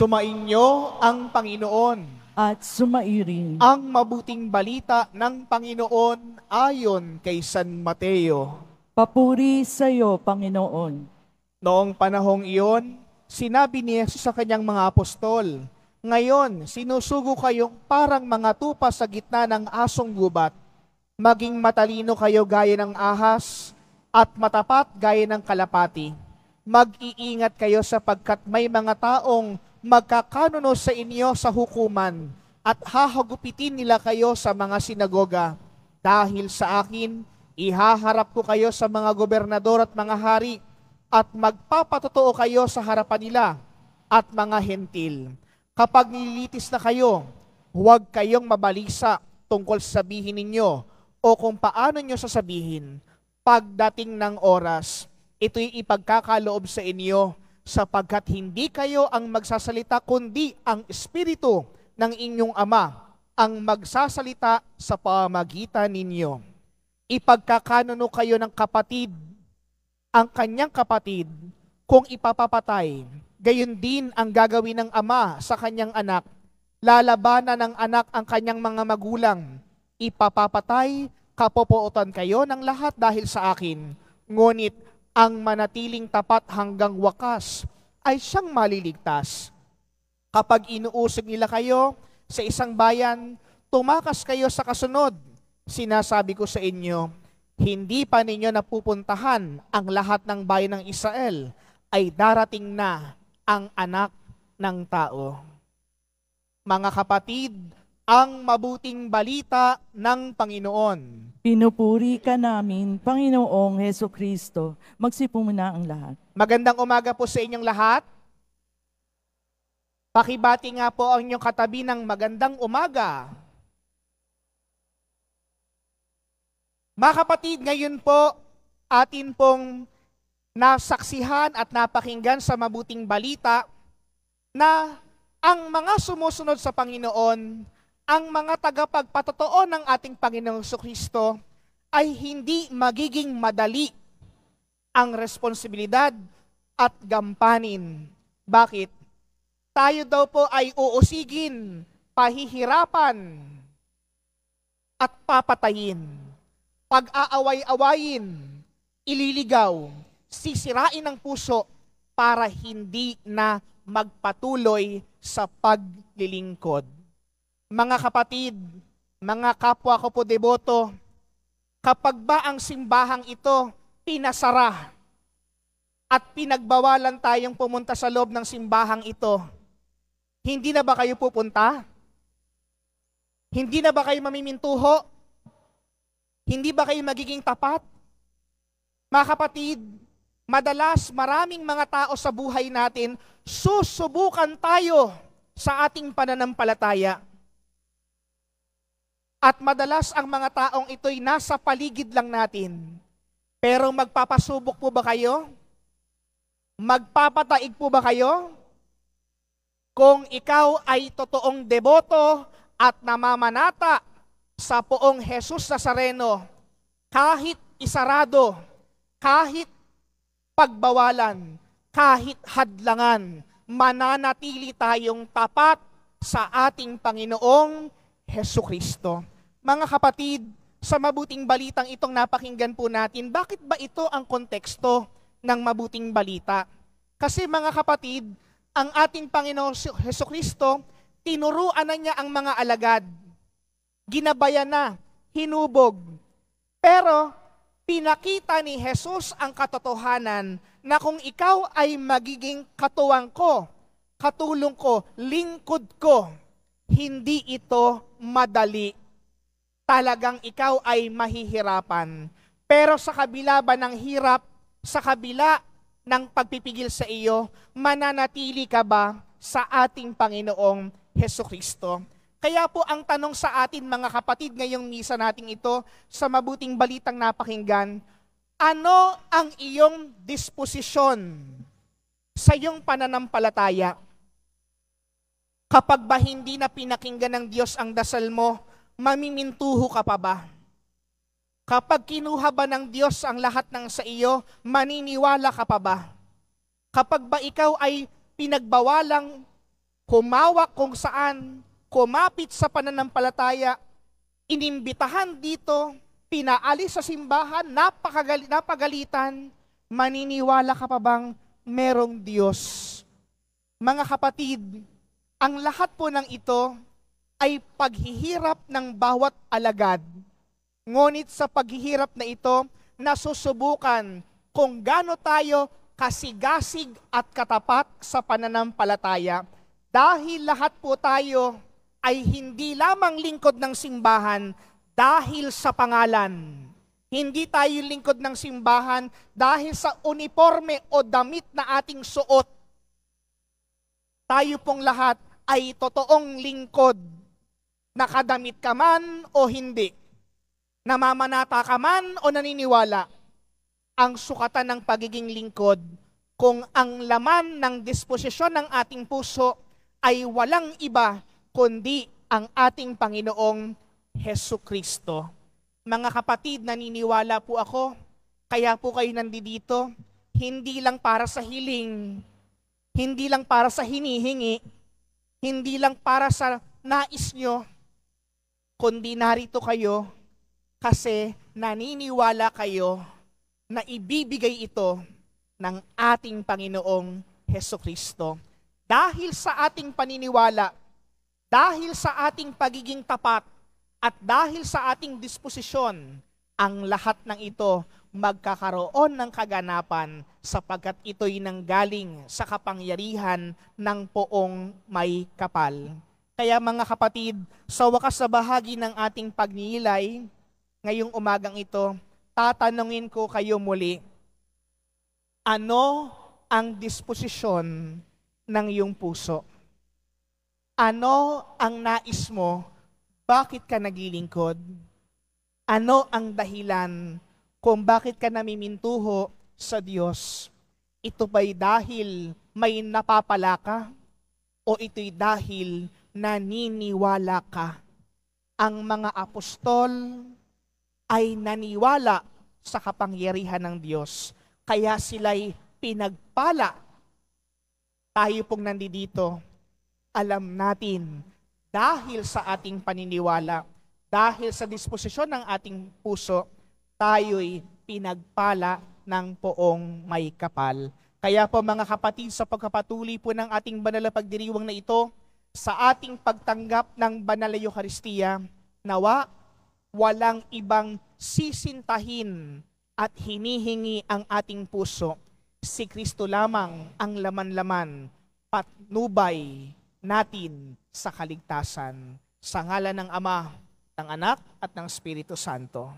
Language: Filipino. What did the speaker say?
Sumainyo ang Panginoon. At sumairing Ang mabuting balita ng Panginoon ayon kay San Mateo. papuri sa iyo, Panginoon. Noong panahong iyon, sinabi ni Jesus sa kanyang mga apostol, "Ngayon, sinusugo kayong parang mga tupa sa gitna ng asong gubat. Maging matalino kayo gaya ng ahas at matapat gaya ng kalapati. Mag-iingat kayo sapagkat may mga taong magkakanuno sa inyo sa hukuman at hahagupitin nila kayo sa mga sinagoga. Dahil sa akin, ihaharap ko kayo sa mga gobernador at mga hari at magpapatotoo kayo sa harapan nila at mga hentil. Kapag nililitis na kayo, huwag kayong mabalisa tungkol sa sabihin ninyo o kung paano nyo sasabihin. Pagdating ng oras, ito'y ipagkakaloob sa inyo sapagkat hindi kayo ang magsasalita kundi ang Espiritu ng inyong Ama ang magsasalita sa pamamagitan ninyo. Ipagkakanuno kayo ng kapatid ang kanyang kapatid kung ipapapatay. Gayon din ang gagawin ng ama sa kanyang anak. Lalabanan ng anak ang kanyang mga magulang. Ipapapatay, kapopootan kayo ng lahat dahil sa akin. Ngunit ang manatiling tapat hanggang wakas ay siyang maliligtas. Kapag inuusig nila kayo sa isang bayan, tumakas kayo sa kasunod. Sinasabi ko sa inyo, hindi pa ninyo napupuntahan ang lahat ng bayan ng Israel, ay darating na ang anak ng tao." Mga kapatid, ang mabuting balita ng Panginoon. Pinupuri ka namin, Panginoong Hesukristo. Magsipo muna ang lahat. Magandang umaga po sa inyong lahat. Pakibati nga po ang inyong katabi ng magandang umaga. Mga kapatid, ngayon po atin pong nasaksihan at napakinggan sa mabuting balita na ang mga sumusunod sa Panginoon, ang mga tagapagpatotoo ng ating Panginoong Jesucristo ay hindi magiging madali ang responsibilidad at gampanin. Bakit? Tayo daw po ay uusigin, pahihirapan, at papatayin. Pag-aaway-awayin, ililigaw, sisirain ang puso para hindi na magpatuloy sa paglilingkod. Mga kapatid, mga kapwa ko po deboto, kapag ba ang simbahang ito pinasara at pinagbawalan tayong pumunta sa loob ng simbahang ito, hindi na ba kayo pupunta? Hindi na ba kayo mamimintuho? Hindi ba kayo magiging tapat? Mga kapatid, madalas maraming mga tao sa buhay natin, susubukan tayo sa ating pananampalataya. At madalas ang mga taong ito'y nasa paligid lang natin. Pero magpapasubok po ba kayo? Magpapataig po ba kayo? Kung ikaw ay totoong deboto at namamanata sa poong Jesus Nazareno, kahit isarado, kahit pagbawalan, kahit hadlangan, mananatili tayong tapat sa ating Panginoong Hesukristo. Mga kapatid, sa mabuting balitang itong napakinggan po natin, bakit ba ito ang konteksto ng mabuting balita? Kasi mga kapatid, ang ating Panginoong Hesukristo, tinuruan na niya ang mga alagad. Ginabayan na, hinubog. Pero pinakita ni Jesus ang katotohanan na kung ikaw ay magiging katuwang ko, katulong ko, lingkod ko, hindi ito madali. Talagang ikaw ay mahihirapan. Pero sa kabila ba ng hirap, sa kabila ng pagpipigil sa iyo, mananatili ka ba sa ating Panginoong Hesukristo? Kaya po ang tanong sa atin mga kapatid ngayong misa nating ito, sa mabuting balitang napakinggan, ano ang iyong disposisyon sa iyong pananampalataya? Kapag ba hindi na pinakinggan ng Diyos ang dasal mo, mamimintuho ka pa ba? Kapag kinuha ba ng Diyos ang lahat ng sa iyo, maniniwala ka pa ba? Kapag ba ikaw ay pinagbawalang humawak kung saan, kumapit sa pananampalataya, inimbitahan dito, pinaalis sa simbahan, napagalitan, maniniwala ka pa bang merong Diyos? Mga kapatid, ang lahat po ng ito ay paghihirap ng bawat alagad. Ngunit sa paghihirap na ito, nasusubukan kung gaano tayo kasigasig at katapat sa pananampalataya. Dahil lahat po tayo ay hindi lamang lingkod ng simbahan dahil sa pangalan. Hindi tayo lingkod ng simbahan dahil sa uniforme o damit na ating suot. Tayo pong lahat ay totoong lingkod. Nakadamit ka man o hindi. Namamanata ka man o naniniwala. Ang sukatan ng pagiging lingkod kung ang laman ng disposisyon ng ating puso ay walang iba kundi ang ating Panginoong Hesukristo. Mga kapatid, naniniwala po ako, kaya po kayo nandito, hindi lang para sa hiling, hindi lang para sa hinihingi, hindi lang para sa nais nyo, kundi narito kayo kasi naniniwala kayo na ibibigay ito ng ating Panginoong Hesukristo. Dahil sa ating paniniwala, dahil sa ating pagiging tapat, at dahil sa ating disposisyon, ang lahat ng ito magkakaroon ng kaganapan sapagkat ito'y nanggaling sa kapangyarihan ng Poong may kapal. Kaya mga kapatid, sa wakas na bahagi ng ating pagnilay, ngayong umagang ito, tatanungin ko kayo muli, ano ang disposisyon ng iyong puso? Ano ang nais mo? Bakit ka naglilingkod? Ano ang dahilan kung bakit ka namimintuho sa Diyos? Ito ba'y dahil may napapala ka? O ito'y dahil naniniwala ka? Ang mga apostol ay naniwala sa kapangyarihan ng Diyos. Kaya sila'y pinagpala. Tayo pong nandito, alam natin, dahil sa ating paniniwala, dahil sa disposisyon ng ating puso, tayo'y pinagpala ng Poong may kapal. Kaya po mga kapatid, sa pagkapatuloy po ng ating banal na pagdiriwang na ito, sa ating pagtanggap ng banal na Eucharistia, nawa walang ibang sisintahin at hinihingi ang ating puso. Si Kristo lamang ang laman-laman, patnubay natin sa kaligtasan. Sa ngalan ng Ama, ng Anak, at ng Espiritu Santo.